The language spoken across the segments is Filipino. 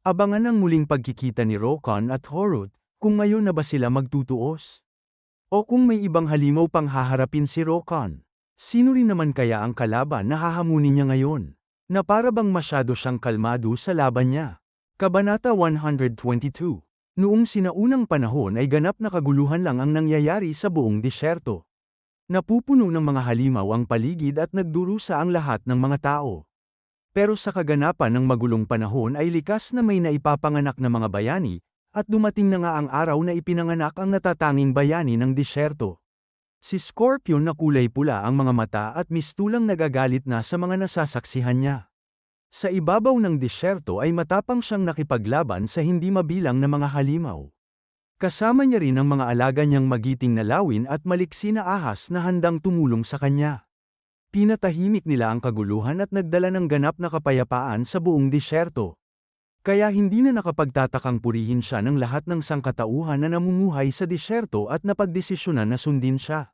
Abangan ang muling pagkikita ni Rokan at Horut, kung ngayon na ba sila magtutuos? O kung may ibang halimaw pang haharapin si Rokan? Sino rin naman kaya ang kalaban na hahamunin niya ngayon? Na para bang masyado siyang kalmado sa laban niya. Kabanata 122. Noong sinaunang panahon ay ganap na kaguluhan lang ang nangyayari sa buong disyerto. Napupuno ng mga halimaw ang paligid at nagdurusa ang lahat ng mga tao. Pero sa kaganapan ng magulong panahon ay likas na may naipapanganak na mga bayani, at dumating na nga ang araw na ipinanganak ang natatanging bayani ng disyerto. Si Scorpion na kulay pula ang mga mata at mistulang nagagalit na sa mga nasasaksihan niya. Sa ibabaw ng disyerto ay matapang siyang nakipaglaban sa hindi mabilang na mga halimaw. Kasama niya rin ang mga alaga niyang magiting na lawin at maliksi na ahas na handang tumulong sa kanya. Pinatahimik nila ang kaguluhan at nagdala ng ganap na kapayapaan sa buong disyerto. Kaya hindi na nakapagtatakang purihin siya ng lahat ng sangkatauhan na namumuhay sa disyerto at napagdesisyonan na sundin siya.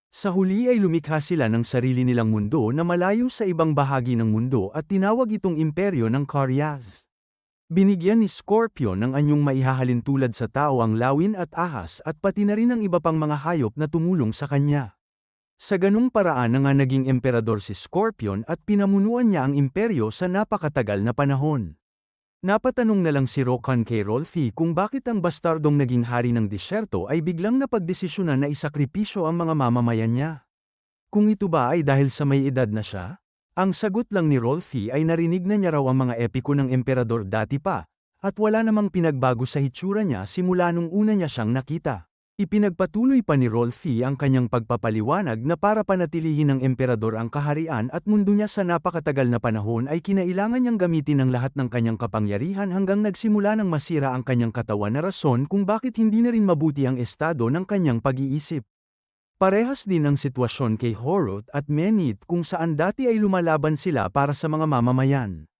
Sa huli ay lumikha sila ng sarili nilang mundo na malayo sa ibang bahagi ng mundo at tinawag itong imperyo ng Karyas. Binigyan ni Scorpion ng anyong maihahalin tulad sa tao ang lawin at ahas at pati na rin ang iba pang mga hayop na tumulong sa kanya. Sa ganung paraan na nga naging emperador si Scorpion at pinamunuan niya ang imperyo sa napakatagal na panahon. Napatanong na lang si Rokan kay Rolfi kung bakit ang bastardong naging hari ng disyerto ay biglang napagdesisyonan na isakripisyo ang mga mamamayan niya. Kung ito ba ay dahil sa may edad na siya? Ang sagot lang ni Rolfi ay narinig na niya raw ang mga epiko ng emperador dati pa, at wala namang pinagbago sa hitsura niya simula nung una niya siyang nakita. Ipinagpatuloy pa ni Rolfi ang kanyang pagpapaliwanag na para panatilihin ng emperador ang kaharian at mundo niya sa napakatagal na panahon ay kinailangan niyang gamitin ang lahat ng kanyang kapangyarihan hanggang nagsimula ng masira ang kanyang katawan na rason kung bakit hindi na rin mabuti ang estado ng kanyang pag-iisip. Parehas din ang sitwasyon kay Horut at Menit kung saan dati ay lumalaban sila para sa mga mamamayan.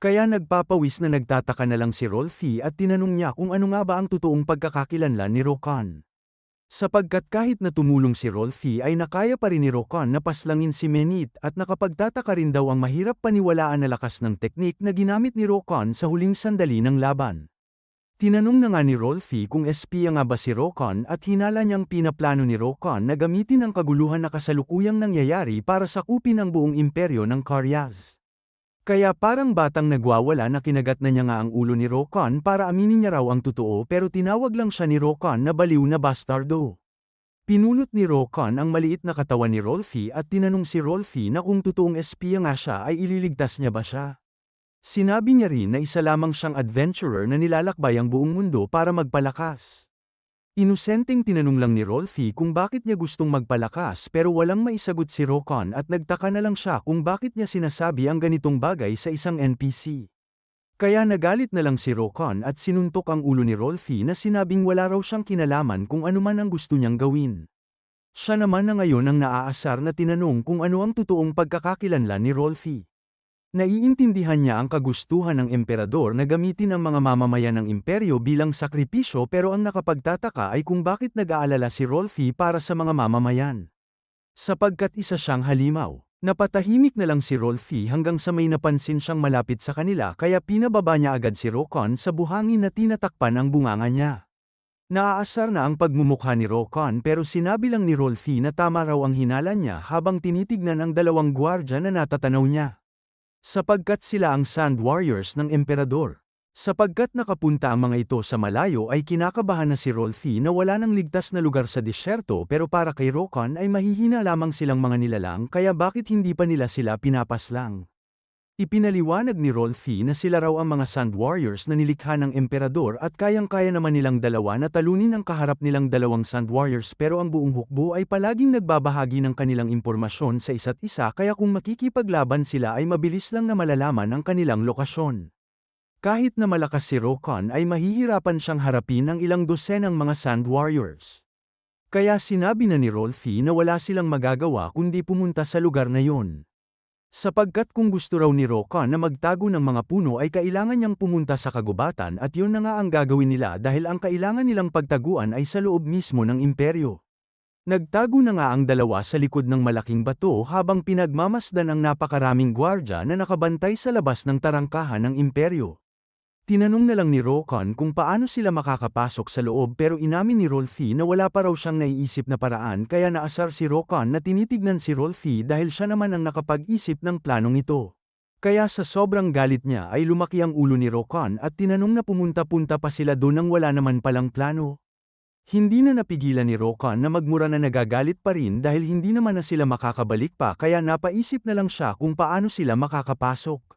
Kaya nagpapawis na nagtataka na lang si Rolfi at tinanong niya kung ano nga ba ang totoong pagkakakilanlan ni Rokan. Sapagkat kahit na tumulong si Rolfi ay nakaya pa rin ni Rokan na paslangin si Menit at nakapagtataka rin daw ang mahirap paniwalaan na lakas ng teknik na ginamit ni Rokan sa huling sandali ng laban. Tinanong na nga ni Rolfi kung espiya nga ba si Rokan at hinala niyang pinaplano ni Rokan na gamitin ang kaguluhan na kasalukuyang nangyayari para sakupin ang buong imperyo ng Karyas. Kaya parang batang nagwawala na kinagat na niya nga ang ulo ni Rokan para aminin niya raw ang totoo pero tinawag lang siya ni Rokan na baliw na bastardo. Pinulot ni Rokan ang maliit na katawan ni Rolfi at tinanong si Rolfi na kung totoong espiya nga siya ay ililigtas niya ba siya. Sinabi niya rin na isa lamang siyang adventurer na nilalakbay ang buong mundo para magpalakas. Inosenteng tinanong lang ni Rolfi kung bakit niya gustong magpalakas pero walang maisagot si Rokan at nagtaka na lang siya kung bakit niya sinasabi ang ganitong bagay sa isang NPC. Kaya nagalit na lang si Rokan at sinuntok ang ulo ni Rolfi na sinabing wala raw siyang kinalaman kung ano man ang gusto niyang gawin. Siya naman na ngayon ang naaasar na tinanong kung ano ang totoong pagkakakilanlan ni Rolfi. Naiintindihan niya ang kagustuhan ng emperador na gamitin ang mga mamamayan ng imperyo bilang sakripisyo pero ang nakapagtataka ay kung bakit nag-aalala si Rolfi para sa mga mamamayan. Sapagkat isa siyang halimaw, napatahimik na lang si Rolfi hanggang sa may napansin siyang malapit sa kanila kaya pinababa niya agad si Rokan sa buhangin na tinatakpan ang bunganga niya. Naaasar na ang pagmumukha ni Rokan pero sinabi lang ni Rolfi na tama raw ang hinala niya habang tinitignan ang dalawang gwardya na natatanaw niya. Sapagkat sila ang Sand Warriors ng Emperador. Sapagkat nakapunta ang mga ito sa malayo ay kinakabahan na si Rolfi na wala nang ligtas na lugar sa disyerto pero para kay Rokan ay mahihina lamang silang mga nilalang kaya bakit hindi pa nila sila pinapaslang. Ipinaliwanag ni Rolfi na sila raw ang mga Sand Warriors na nilikha ng Emperador at kayang-kaya naman nilang dalawa na talunin ang kaharap nilang dalawang Sand Warriors pero ang buong hukbo ay palaging nagbabahagi ng kanilang impormasyon sa isa't isa kaya kung makikipaglaban sila ay mabilis lang na malalaman ang kanilang lokasyon. Kahit na malakas si Rokan ay mahihirapan siyang harapin ang ilang dosenang mga Sand Warriors. Kaya sinabi na ni Rolfi na wala silang magagawa kundi pumunta sa lugar na yon. Sapagkat kung gusto raw ni Rokan na magtago ng mga puno ay kailangan niyang pumunta sa kagubatan at yun na nga ang gagawin nila dahil ang kailangan nilang pagtaguan ay sa loob mismo ng imperyo. Nagtago na nga ang dalawa sa likod ng malaking bato habang pinagmamasdan ang napakaraming gwardya na nakabantay sa labas ng tarangkahan ng imperyo. Tinanong na lang ni Rokon kung paano sila makakapasok sa loob pero inamin ni Rolfi na wala pa raw siyang naiisip na paraan kaya naasar si Rokon na tinitignan si Rolfi dahil siya naman ang nakapag-isip ng planong ito. Kaya sa sobrang galit niya ay lumaki ang ulo ni Rokon at tinanong na pumunta-punta pa sila doon nang wala naman palang plano. Hindi na napigilan ni Rokon na magmura na nagagalit pa rin dahil hindi naman na sila makakabalik pa kaya napaisip na lang siya kung paano sila makakapasok.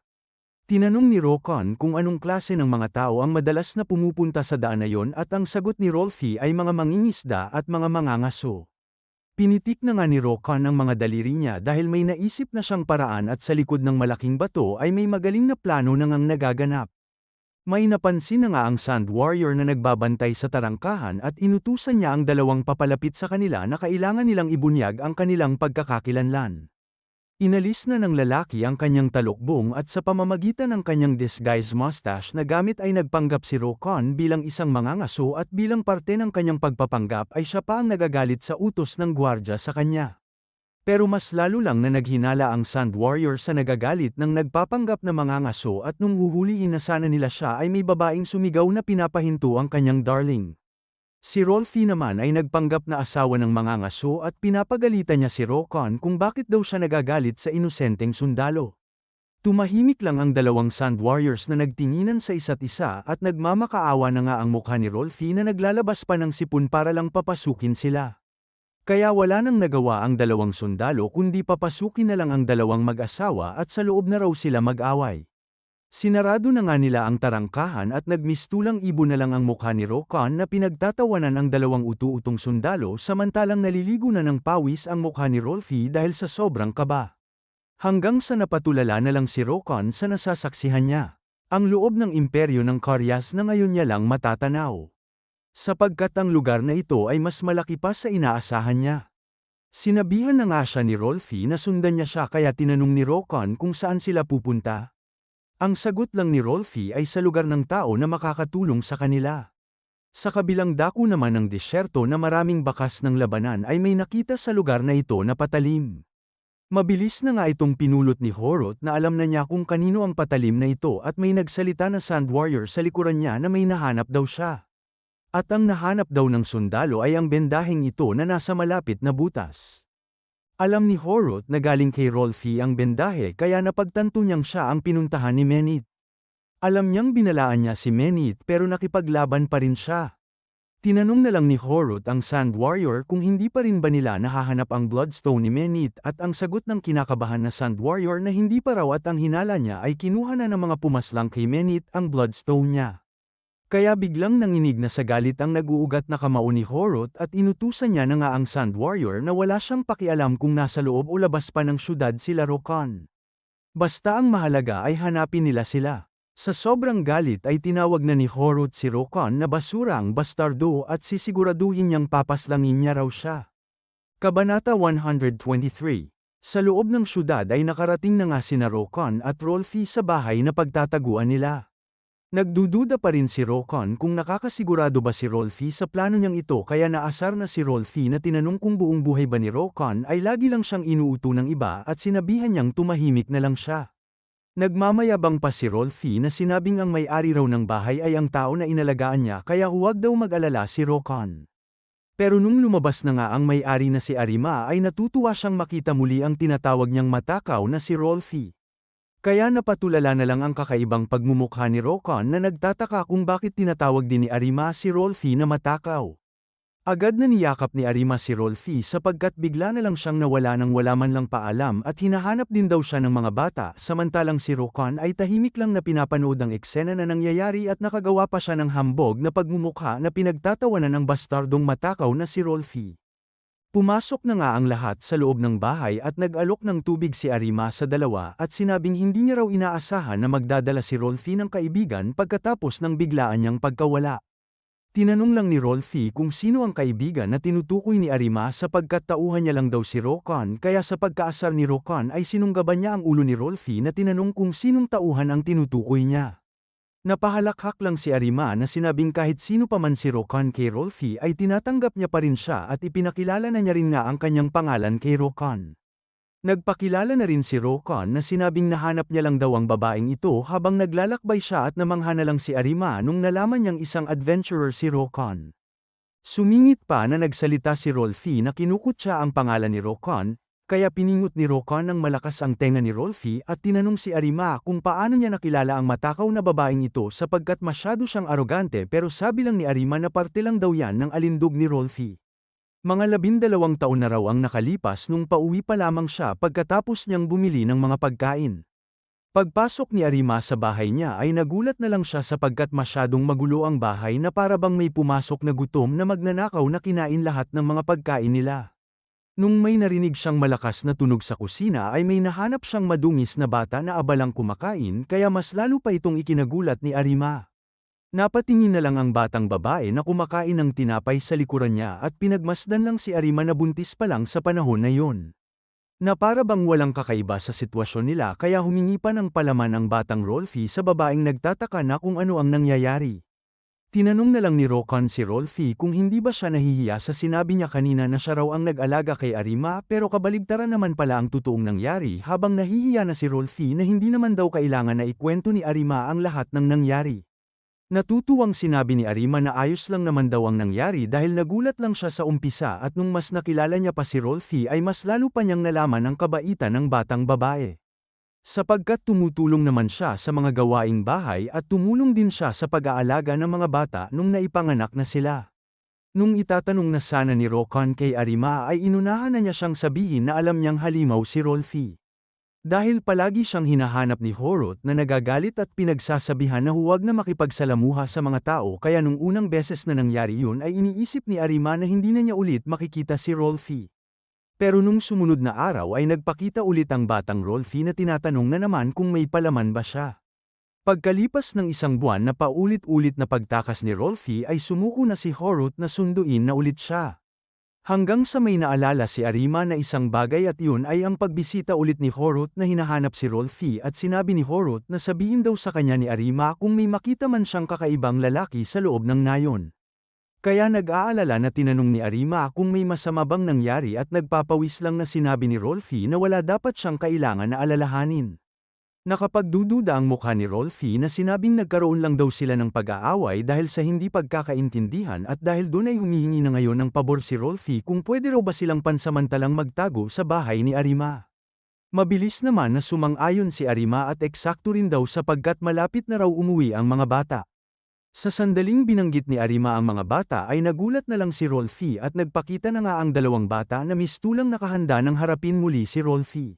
Tinanong ni Rokon kung anong klase ng mga tao ang madalas na pumupunta sa daan na yon at ang sagot ni Rolfi ay mga mangingisda at mga mangangaso. Pinitik na nga ni Rokon ang mga daliri niya dahil may naisip na siyang paraan at sa likod ng malaking bato ay may magaling na plano na ngang nagaganap. May napansin na nga ang Sand Warrior na nagbabantay sa tarangkahan at inutusan niya ang dalawang papalapit sa kanila na kailangan nilang ibunyag ang kanilang pagkakakilanlan. Inalis na ng lalaki ang kanyang talukbong at sa pamamagitan ng kanyang disguise mustache na gamit ay nagpanggap si Rokon bilang isang mangangaso at bilang parte ng kanyang pagpapanggap ay siya pa ang nagagalit sa utos ng gwardya sa kanya. Pero mas lalo lang na naghinala ang Sand Warrior sa nagagalit ng nagpapanggap na mangangaso at nung huhulihin na sana nila siya ay may babaeng sumigaw na pinapahinto ang kanyang darling. Si Rolfi naman ay nagpanggap na asawa ng mangangaso at pinapagalitan niya si Rokon kung bakit daw siya nagagalit sa inosenteng sundalo. Tumahimik lang ang dalawang Sand Warriors na nagtinginan sa isa't isa at nagmamakaawa na nga ang mukha ni Rolfi na naglalabas pa ng sipon para lang papasukin sila. Kaya wala nang nagawa ang dalawang sundalo kundi papasukin na lang ang dalawang mag-asawa at sa loob na raw sila mag-away. Sinarado na nga nila ang tarangkahan at nagmistulang ibo na lang ang mukha ni Rokon na pinagtatawanan ang dalawang utu-utong sundalo samantalang naliligo na ng pawis ang mukha ni Rolfi dahil sa sobrang kaba. Hanggang sa napatulala na lang si Rokon sa nasasaksihan niya. Ang loob ng imperyo ng Koryas na ngayon niya lang matatanaw. Sapagkat ang lugar na ito ay mas malaki pa sa inaasahan niya. Sinabihan na nga siya ni Rolfi na sundan niya siya kaya tinanong ni Rokon kung saan sila pupunta. Ang sagot lang ni Rolfi ay sa lugar ng tao na makakatulong sa kanila. Sa kabilang dako naman ng disyerto na maraming bakas ng labanan ay may nakita sa lugar na ito na patalim. Mabilis na nga itong pinulot ni Horot na alam na niya kung kanino ang patalim na ito at may nagsalita na Sand Warrior sa likuran niya na may nahanap daw siya. At ang nahanap daw ng sundalo ay ang bendaheng ito na nasa malapit na butas. Alam ni Horot na galing kay Rolfi ang bendahe kaya napagtanto niyang siya ang pinuntahan ni Menit. Alam niyang binalaan niya si Menit pero nakipaglaban pa rin siya. Tinanong na lang ni Horot ang Sand Warrior kung hindi pa rin ba nila nahahanap ang Bloodstone ni Menit at ang sagot ng kinakabahan na Sand Warrior na hindi pa raw at ang hinala niya ay kinuha na ng mga pumaslang kay Menit ang Bloodstone niya. Kaya biglang nanginig na sa galit ang nag-uugat na kamao ni Horot at inutusan niya na nga ang Sand Warrior na wala siyang pakialam kung nasa loob o labas pa ng syudad sila Rokon. Basta ang mahalaga ay hanapin nila sila. Sa sobrang galit ay tinawag na ni Horot si Rokon na basurang bastardo at sisiguraduhin niyang papaslangin niya raw siya. Kabanata 123. Sa loob ng syudad ay nakarating na nga sina Rokon at Rolfi sa bahay na pagtataguan nila. Nagdududa pa rin si Rokon kung nakakasigurado ba si Rolfi sa plano niyang ito kaya naasar na si Rolfi na tinanong kung buong buhay ba ni Rokon ay lagi lang siyang inuuto ng iba at sinabihan niyang tumahimik na lang siya. Nagmamayabang pa si Rolfi na sinabing ang may-ari raw ng bahay ay ang tao na inalagaan niya kaya huwag daw mag-alala si Rokon. Pero nung lumabas na nga ang may-ari na si Arima ay natutuwa siyang makita muli ang tinatawag niyang matakaw na si Rolfi. Kaya napatulala na lang ang kakaibang pagmumukha ni Rokon na nagtataka kung bakit tinatawag din ni Arima si Rolfi na matakaw. Agad na niyakap ni Arima si Rolfi sapagkat bigla na lang siyang nawala nang wala man lang paalam at hinahanap din daw siya ng mga bata samantalang si Rokon ay tahimik lang na pinapanood ang eksena na nangyayari at nakagawa pa siya ng hambog na pagmumukha na pinagtatawanan ng bastardong matakaw na si Rolfi. Pumasok na nga ang lahat sa loob ng bahay at nag-alok ng tubig si Arima sa dalawa at sinabing hindi niya raw inaasahan na magdadala si Rolfi ng kaibigan pagkatapos ng biglaan niyang pagkawala. Tinanong lang ni Rolfi kung sino ang kaibigan na tinutukoy ni Arima sapagkat tauhan niya lang daw si Rokon kaya sa pagkaasar ni Rokon ay sinunggaban niya ang ulo ni Rolfi na tinanong kung sinong tauhan ang tinutukoy niya. Napahalakhak lang si Arima na sinabing kahit sino pa man si Rokon kay Rolfi ay tinatanggap niya pa rin siya at ipinakilala na niya rin nga ang kanyang pangalan kay Rokon. Nagpakilala na rin si Rokon na sinabing nahanap niya lang daw ang babaeng ito habang naglalakbay siya at namangha na lang si Arima nung nalaman niyang isang adventurer si Rokon. Sumingit pa na nagsalita si Rolfi na kinukutya ang pangalan ni Rokon, kaya piningot ni Rokon ng malakas ang tenga ni Rolfi at tinanong si Arima kung paano niya nakilala ang matakaw na babaeng ito sapagkat masyado siyang arogante pero sabi lang ni Arima na parte lang daw yan ng alindog ni Rolfi. Mga 12 taon na raw ang nakalipas nung pauwi pa lamang siya pagkatapos niyang bumili ng mga pagkain. Pagpasok ni Arima sa bahay niya ay nagulat na lang siya sapagkat masyadong magulo ang bahay na para bang may pumasok na gutom na magnanakaw na kinain lahat ng mga pagkain nila. Nung may narinig siyang malakas na tunog sa kusina ay may nahanap siyang madungis na bata na abalang kumakain kaya mas lalo pa itong ikinagulat ni Arima. Napatingin na lang ang batang babae na kumakain ng tinapay sa likuran niya at pinagmasdan lang si Arima na buntis pa lang sa panahon na yon. Na para bang walang kakaiba sa sitwasyon nila kaya humingi pa ng palaman ang batang Rolfi sa babaeng nagtataka na kung ano ang nangyayari. Tinanong na lang ni Rokon si Rolfi kung hindi ba siya nahihiya sa sinabi niya kanina na siya raw ang nag-alaga kay Arima pero kabaligtaran naman pala ang totoong nangyari habang nahihiya na si Rolfi na hindi naman daw kailangan na ikwento ni Arima ang lahat ng nangyari. Natutuwang sinabi ni Arima na ayos lang naman daw ang nangyari dahil nagulat lang siya sa umpisa at nung mas nakilala niya pa si Rolfi ay mas lalo pa niyang nalaman ang kabaitan ng batang babae. Sapagkat tumutulong naman siya sa mga gawaing bahay at tumulong din siya sa pag-aalaga ng mga bata nung naipanganak na sila. Nung itatanong na sana ni Rokon kay Arima ay inunahan na niya siyang sabihin na alam niyang halimaw si Rolfi. Dahil palagi siyang hinahanap ni Horot na nagagalit at pinagsasabihan na huwag na makipagsalamuha sa mga tao kaya nung unang beses na nangyari yun ay iniisip ni Arima na hindi na niya ulit makikita si Rolfi. Pero nung sumunod na araw ay nagpakita ulit ang batang Rolfi na tinatanong na naman kung may palaman ba siya. Pagkalipas ng isang buwan na paulit-ulit na pagtakas ni Rolfi ay sumuko na si Horot na sunduin na ulit siya. Hanggang sa may naalala si Arima na isang bagay at yun ay ang pagbisita ulit ni Horot na hinahanap si Rolfi at sinabi ni Horot na sabihin daw sa kanya ni Arima kung may makita man siyang kakaibang lalaki sa loob ng nayon. Kaya nag-aalala na tinanong ni Arima kung may masama bang nangyari at nagpapawis lang na sinabi ni Rolfi na wala dapat siyang kailangan na alalahanin. Nakapagdududa ang mukha ni Rolfi na sinabing nagkaroon lang daw sila ng pag-aaway dahil sa hindi pagkakaintindihan at dahil doon ay humihingi na ngayon ng pabor si Rolfi kung pwede raw ba silang pansamantalang magtago sa bahay ni Arima. Mabilis naman na sumang-ayon si Arima at eksakto rin daw sapagkat malapit na raw umuwi ang mga bata. Sa sandaling binanggit ni Arima ang mga bata ay nagulat na lang si Rolfi at nagpakita na nga ang dalawang bata na mistulang nakahanda ng harapin muli si Rolfi.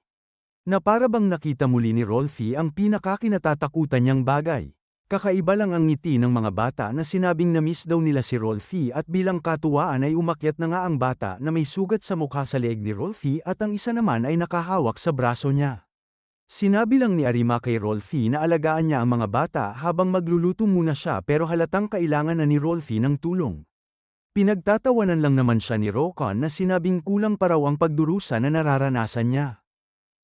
Na para bang nakita muli ni Rolfi ang pinakakinatatakutan niyang bagay. Kakaiba lang ang ngiti ng mga bata na sinabing na-miss daw nila si Rolfi at bilang katuwaan ay umakyat na nga ang bata na may sugat sa mukha sa leeg ni Rolfi at ang isa naman ay nakahawak sa braso niya. Sinabi lang ni Arima kay Rolfi na alagaan niya ang mga bata habang magluluto muna siya pero halatang kailangan na ni Rolfi ng tulong. Pinagtatawanan lang naman siya ni Rokon na sinabing kulang pa raw ang pagdurusa na nararanasan niya.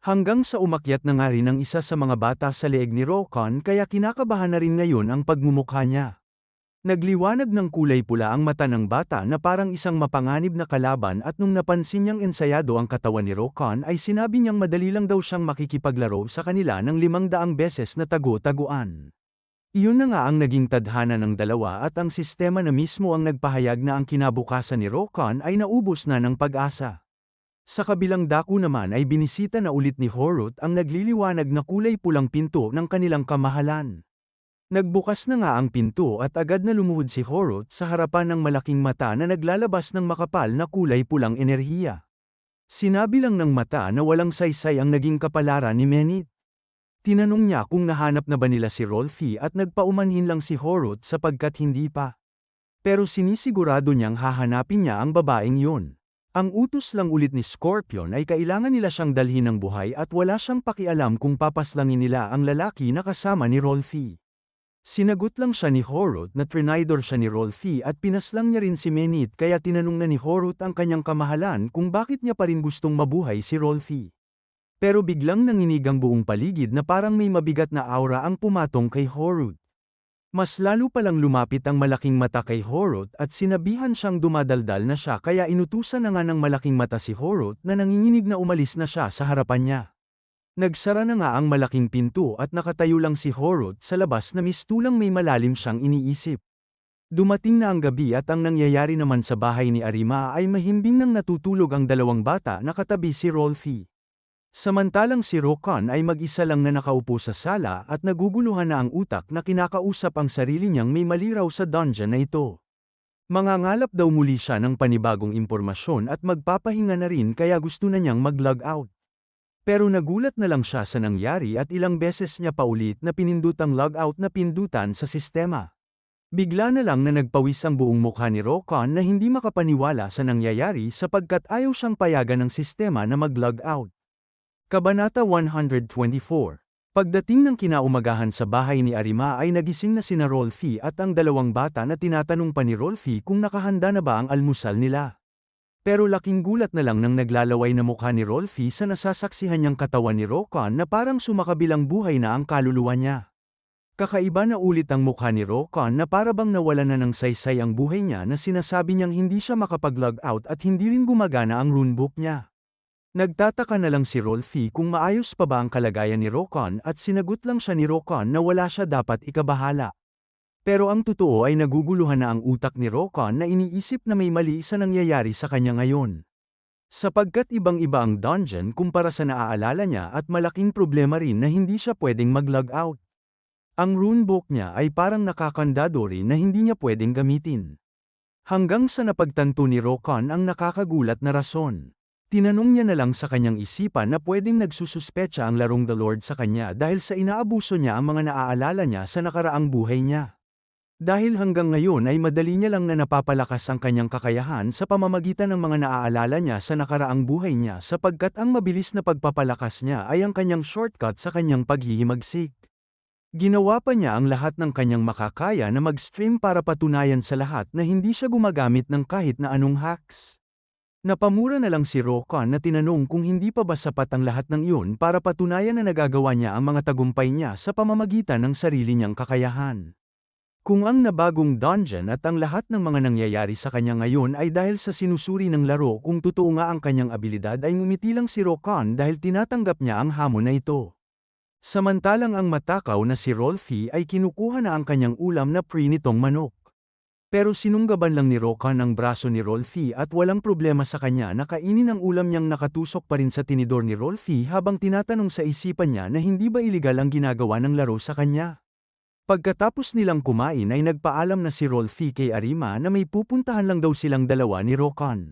Hanggang sa umakyat na nga rin ang isa sa mga bata sa leeg ni Rokon kaya kinakabahan na rin ngayon ang pagmumukha niya. Nagliwanag ng kulay pula ang mata ng bata na parang isang mapanganib na kalaban at nung napansin niyang ensayado ang katawan ni Rokon ay sinabi niyang madali lang daw siyang makikipaglaro sa kanila ng 500 beses na tago-taguan. Iyon na nga ang naging tadhana ng dalawa at ang sistema na mismo ang nagpahayag na ang kinabukasan ni Rokon ay naubos na ng pag-asa. Sa kabilang dako naman ay binisita na ulit ni Horot ang nagliliwanag na kulay pulang pinto ng kanilang kamahalan. Nagbukas na nga ang pinto at agad na lumuhod si Horot sa harapan ng malaking mata na naglalabas ng makapal na kulay pulang enerhiya. Sinabi lang ng mata na walang saysay ang naging kapalaran ni Menit. Tinanong niya kung nahanap na ba nila si Rolfi at nagpaumanhin lang si Horot sapagkat hindi pa. Pero sinisigurado niyang hahanapin niya ang babaeng yun. Ang utos lang ulit ni Scorpion ay kailangan nila siyang dalhin ng buhay at wala siyang pakialam kung papaslangin nila ang lalaki na kasama ni Rolfi. Sinagot lang siya ni Horot na trinidor siya ni Rolfi at pinaslang niya rin si Menit kaya tinanong na ni Horot ang kanyang kamahalan kung bakit niya pa rin gustong mabuhay si Rolfi. Pero biglang nanginig ang buong paligid na parang may mabigat na aura ang pumatong kay Horot. Mas lalo palang lumapit ang malaking mata kay Horot at sinabihan siyang dumadaldal na siya kaya inutusan na nga ng malaking mata si Horot na nanginginig na umalis na siya sa harapan niya. Nagsara na nga ang malaking pinto at nakatayo lang si Horot sa labas na mistulang may malalim siyang iniisip. Dumating na ang gabi at ang nangyayari naman sa bahay ni Arima ay mahimbing nang natutulog ang dalawang bata na katabi si Rolfi. Samantalang si Rokan ay mag-isa lang na nakaupo sa sala at naguguluhan na ang utak na kinakausap ang sarili niyang may mali raw sa dungeon na ito. Mangangalap daw muli siya ng panibagong impormasyon at magpapahinga na rin kaya gusto na niyang mag-log out. Pero nagulat na lang siya sa nangyari at ilang beses niya paulit na pinindut ang log out na pindutan sa sistema. Bigla na lang na nagpawis ang buong mukha ni Rokan na hindi makapaniwala sa nangyayari sapagkat ayaw siyang payagan ng sistema na mag-log out. Kabanata 124. Pagdating ng kinaumagahan sa bahay ni Arima ay nagising na sina Rolfi at ang dalawang bata na tinatanong pa ni Rolfi kung nakahanda na ba ang almusal nila. Pero laking gulat na lang nang naglalaway na mukha ni Rolfi sa nasasaksihan niyang katawan ni Rokan na parang sumakabilang buhay na ang kaluluwa niya. Kakaiba na ulit ang mukha ni Rokan na parabang nawala na ng saysay ang buhay niya na sinasabi niyang hindi siya makapag-log out at hindi rin gumagana ang runebook niya. Nagtataka na lang si Rolfi kung maayos pa ba ang kalagayan ni Rokan at sinagot lang siya ni Rokan na wala siya dapat ikabahala. Pero ang totoo ay naguguluhan na ang utak ni Rokan na iniisip na may mali sa nangyayari sa kanya ngayon. Sapagkat ibang-iba ang dungeon kumpara sa naaalala niya at malaking problema rin na hindi siya pwedeng mag-log out. Ang runebook niya ay parang nakakandado rin na hindi niya pwedeng gamitin. Hanggang sa napagtanto ni Rokan ang nakakagulat na rason. Tinanong niya na lang sa kanyang isipan na pwedeng nagsususpecha ang larong The Lord sa kanya dahil sa inaabuso niya ang mga naaalala niya sa nakaraang buhay niya. Dahil hanggang ngayon ay madali niya lang na napapalakas ang kanyang kakayahan sa pamamagitan ng mga naaalala niya sa nakaraang buhay niya sapagkat ang mabilis na pagpapalakas niya ay ang kanyang shortcut sa kanyang paghihimagsik. Ginawa pa niya ang lahat ng kanyang makakaya na mag-stream para patunayan sa lahat na hindi siya gumagamit ng kahit na anong hacks. Napamura na lang si Rokan na tinanong kung hindi pa ba sapat ang lahat ng iyon para patunayan na nagagawa niya ang mga tagumpay niya sa pamamagitan ng sarili niyang kakayahan. Kung ang nabagong dungeon at ang lahat ng mga nangyayari sa kanya ngayon ay dahil sa sinusuri ng laro kung totoo nga ang kanyang abilidad ay ngumiti lang si Rokan dahil tinatanggap niya ang hamon na ito. Samantalang ang matakaw na si Rolfi ay kinukuha na ang kanyang ulam na prinitong manok. Pero sinunggaban lang ni Rokan ang braso ni Rolfi at walang problema sa kanya na kainin ang ulam niyang nakatusok pa rin sa tinidor ni Rolfi habang tinatanong sa isipan niya na hindi ba iligal ang ginagawa ng laro sa kanya. Pagkatapos nilang kumain ay nagpaalam na si Rolfi kay Arima na may pupuntahan lang daw silang dalawa ni Rokan.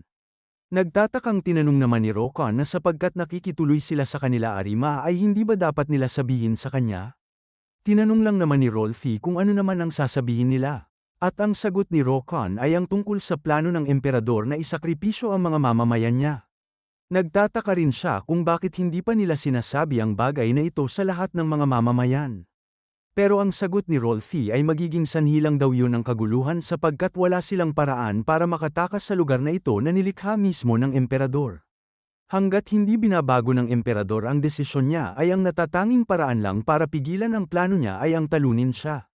Nagtatakang tinanong naman ni Rokan na sapagkat nakikituloy sila sa kanila Arima ay hindi ba dapat nila sabihin sa kanya? Tinanong lang naman ni Rolfi kung ano naman ang sasabihin nila. At ang sagot ni Rokan ay ang tungkol sa plano ng emperador na isakripisyo ang mga mamamayan niya. Nagtataka rin siya kung bakit hindi pa nila sinasabi ang bagay na ito sa lahat ng mga mamamayan. Pero ang sagot ni Rolfi ay magiging sanhi lang daw yun ng kaguluhan sapagkat wala silang paraan para makatakas sa lugar na ito na nilikha mismo ng emperador. Hanggat hindi binabago ng emperador ang desisyon niya ay ang natatanging paraan lang para pigilan ang plano niya ay ang talunin siya.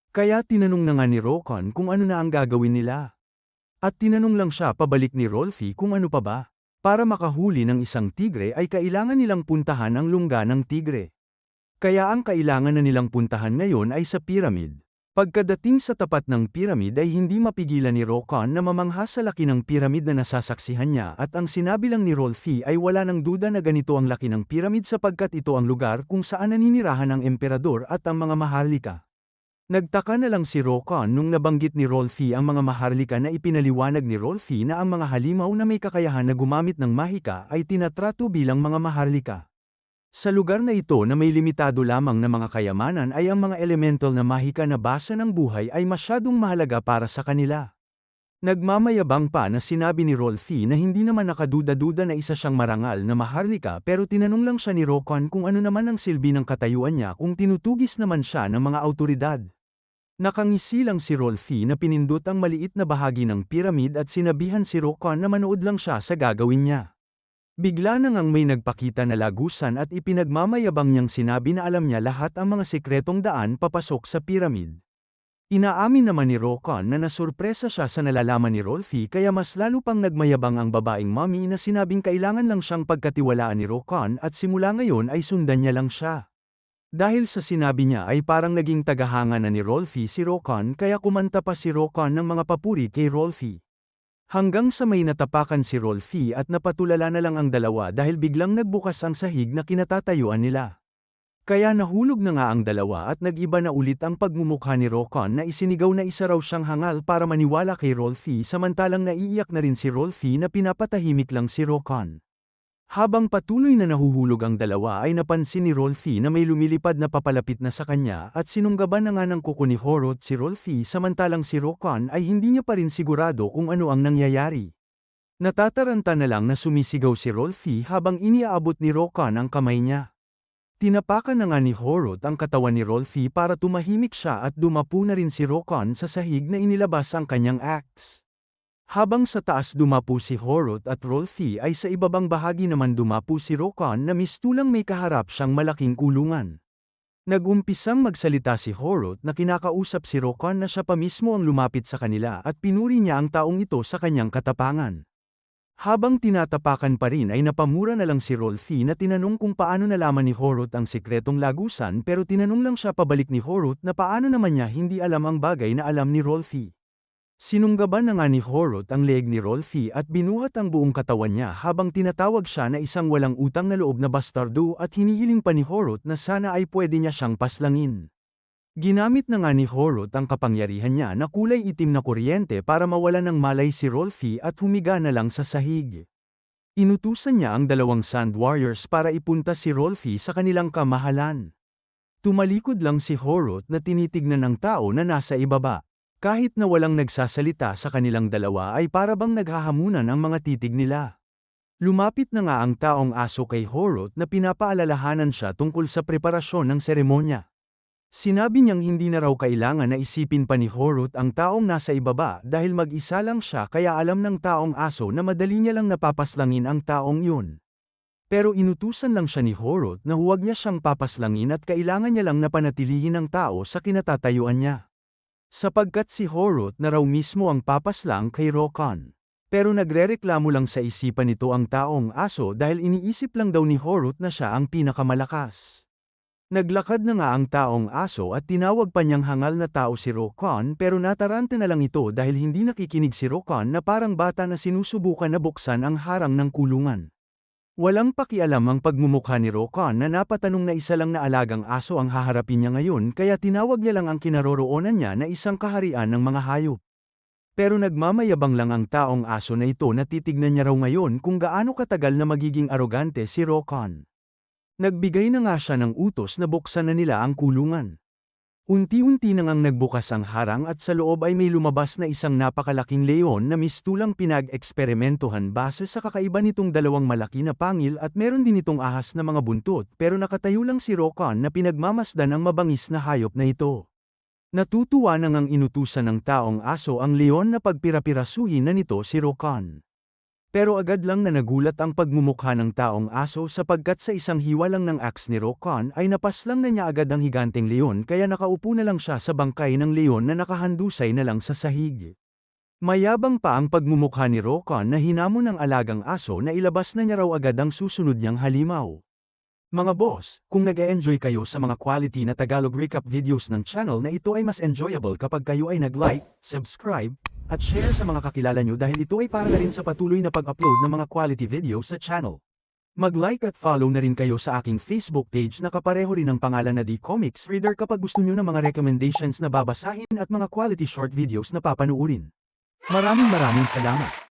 Kaya tinanong na nga ni Rokan kung ano na ang gagawin nila. At tinanong lang siya pabalik ni Rolfi kung ano pa ba. Para makahuli ng isang tigre ay kailangan nilang puntahan ang lungga ng tigre. Kaya ang kailangan na nilang puntahan ngayon ay sa pyramid. Pagkadating sa tapat ng pyramid ay hindi mapigilan ni Rokan na mamangha sa laki ng pyramid na nasasaksihan niya at ang sinabi lang ni Rolfi ay wala nang duda na ganito ang laki ng pyramid sapagkat ito ang lugar kung saan naninirahan ang emperador at ang mga maharlika. Nagtaka na lang si Rokan nung nabanggit ni Rolfi ang mga maharlika na ipinaliwanag ni Rolfi na ang mga halimaw na may kakayahan na gumamit ng mahika ay tinatrato bilang mga maharlika. Sa lugar na ito na may limitado lamang na mga kayamanan ay ang mga elemental na mahika na basa ng buhay ay masyadong mahalaga para sa kanila. Nagmamayabang pa na sinabi ni Rolfi na hindi naman nakaduda-duda na isa siyang marangal na maharlika pero tinanong lang siya ni Rokan kung ano naman ang silbi ng katayuan niya kung tinutugis naman siya ng mga awtoridad. Nakangisi lang si Rolfi na pinindot ang maliit na bahagi ng pyramid at sinabihan si Rokan na manood lang siya sa gagawin niya. Bigla na ngang may nagpakita na lagusan at ipinagmamayabang niyang sinabi na alam niya lahat ang mga sikretong daan papasok sa pyramid. Inaamin naman ni Rokon na nasurpresa siya sa nalalaman ni Rolfie kaya mas lalo pang nagmayabang ang babaeng mommy na sinabing kailangan lang siyang pagkatiwalaan ni Rokon at simula ngayon ay sundan niya lang siya. Dahil sa sinabi niya ay parang naging tagahanga na ni Rolfie si Rokon kaya kumanta pa si Rokon ng mga papuri kay Rolfie. Hanggang sa may natapakan si Rolfie at napatulala na lang ang dalawa dahil biglang nagbukas ang sahig na kinatatayuan nila. Kaya nahulog na nga ang dalawa at nag-iba na ulit ang pagmumukha ni Rokon na isinigaw na isa raw siyang hangal para maniwala kay Rolfie samantalang naiiyak na rin si Rolfie na pinapatahimik lang si Rokon. Habang patuloy na nahuhulog ang dalawa ay napansin ni Rolfie na may lumilipad na papalapit na sa kanya at sinunggaban na nga ng kuko ni Horot si Rolfie samantalang si Rokon ay hindi niya pa rin sigurado kung ano ang nangyayari. Natataranta na lang na sumisigaw si Rolfie habang iniaabot ni Rokon ang kamay niya. Tinapakan na nga ni Horot ang katawan ni Rolfie para tumahimik siya at dumapo na rin si Rokon sa sahig na inilabas ang kanyang axe. Habang sa taas dumapo si Horot at Rolfie ay sa ibabang bahagi naman dumapo si Rokon na mistulang may kaharap siyang malaking kulungan. Nagumpisang magsalita si Horot na kinakausap si Rokon na siya pa mismo ang lumapit sa kanila at pinuri niya ang taong ito sa kanyang katapangan. Habang tinatapakan pa rin ay napamura na lang si Rolfie na tinanong kung paano nalaman ni Horot ang sikretong lagusan pero tinanong lang siya pabalik ni Horot na paano naman niya hindi alam ang bagay na alam ni Rolfie. Sinunggaban na nga ni Horot ang leeg ni Rolfie at binuhat ang buong katawan niya habang tinatawag siya na isang walang utang na loob na bastardo at hinihiling pa ni Horot na sana ay pwede niya siyang paslangin. Ginamit na nga ni Horot ang kapangyarihan niya na kulay itim na kuryente para mawala ng malay si Rolfie at humiga na lang sa sahig. Inutusan niya ang dalawang Sand Warriors para ipunta si Rolfie sa kanilang kamahalan. Tumalikod lang si Horot na tinitignan ng tao na nasa ibaba. Kahit na walang nagsasalita sa kanilang dalawa ay parabang naghahamunan ang mga titig nila. Lumapit na nga ang taong aso kay Horot na pinapaalalahanan siya tungkol sa preparasyon ng seremonya. Sinabi niyang hindi na raw kailangan na isipin pa ni Horot ang taong nasa ibaba dahil mag-isa lang siya kaya alam ng taong aso na madali niya lang napapaslangin ang taong yun. Pero inutusan lang siya ni Horot na huwag niya siyang papaslangin at kailangan niya lang napanatilihin ang tao sa kinatatayuan niya. Sapagkat si Horot na raw mismo ang papaslang kay Rokon. Pero nagrereklamo lang sa isipan nito ang taong aso dahil iniisip lang daw ni Horot na siya ang pinakamalakas. Naglakad na nga ang taong aso at tinawag pa niyang hangal na tao si Rokon pero nataranta na lang ito dahil hindi nakikinig si Rokon na parang bata na sinusubukan na buksan ang harang ng kulungan. Walang pakialam ang pagmumukha ni Rokon na napatanong na isa lang na alagang aso ang haharapin niya ngayon kaya tinawag niya lang ang kinaroroonan niya na isang kaharian ng mga hayop. Pero nagmamayabang lang ang taong aso na ito na titignan niya raw ngayon kung gaano katagal na magiging arogante si Rokon. Nagbigay na nga siya ng utos na buksan na nila ang kulungan. Unti-unti na ngang nagbukas ang harang at sa loob ay may lumabas na isang napakalaking leon na mistulang pinag-eksperimentuhan base sa kakaiba nitong dalawang malaki na pangil at meron din itong ahas na mga buntot pero nakatayo lang si Rokon na pinagmamasdan ang mabangis na hayop na ito. Natutuwa na ngang inutusan ng taong aso ang leon na pagpirapirasuhin na nito si Rokon. Pero agad lang na nagulat ang pagmumukha ng taong aso sapagkat sa isang hiwa lang ng axe ni Rokon ay napaslang na niya agad ang higanteng leon kaya nakaupo na lang siya sa bangkay ng leon na nakahandusay na lang sa sahig. Mayabang pa ang pagmumukha ni Rokon na hinamon ng alagang aso na ilabas na niya raw agad ang susunod niyang halimaw. Mga boss, kung nag-e-enjoy kayo sa mga quality na Tagalog recap videos ng channel na ito ay mas enjoyable kapag kayo ay nag-like, subscribe, at share sa mga kakilala nyo dahil ito ay para na rin sa patuloy na pag-upload ng mga quality videos sa channel. Mag-like at follow na rin kayo sa aking Facebook page na kapareho rin ang pangalan na The Comics Reader kapag gusto nyo ng mga recommendations na babasahin at mga quality short videos na papanuurin. Maraming salamat!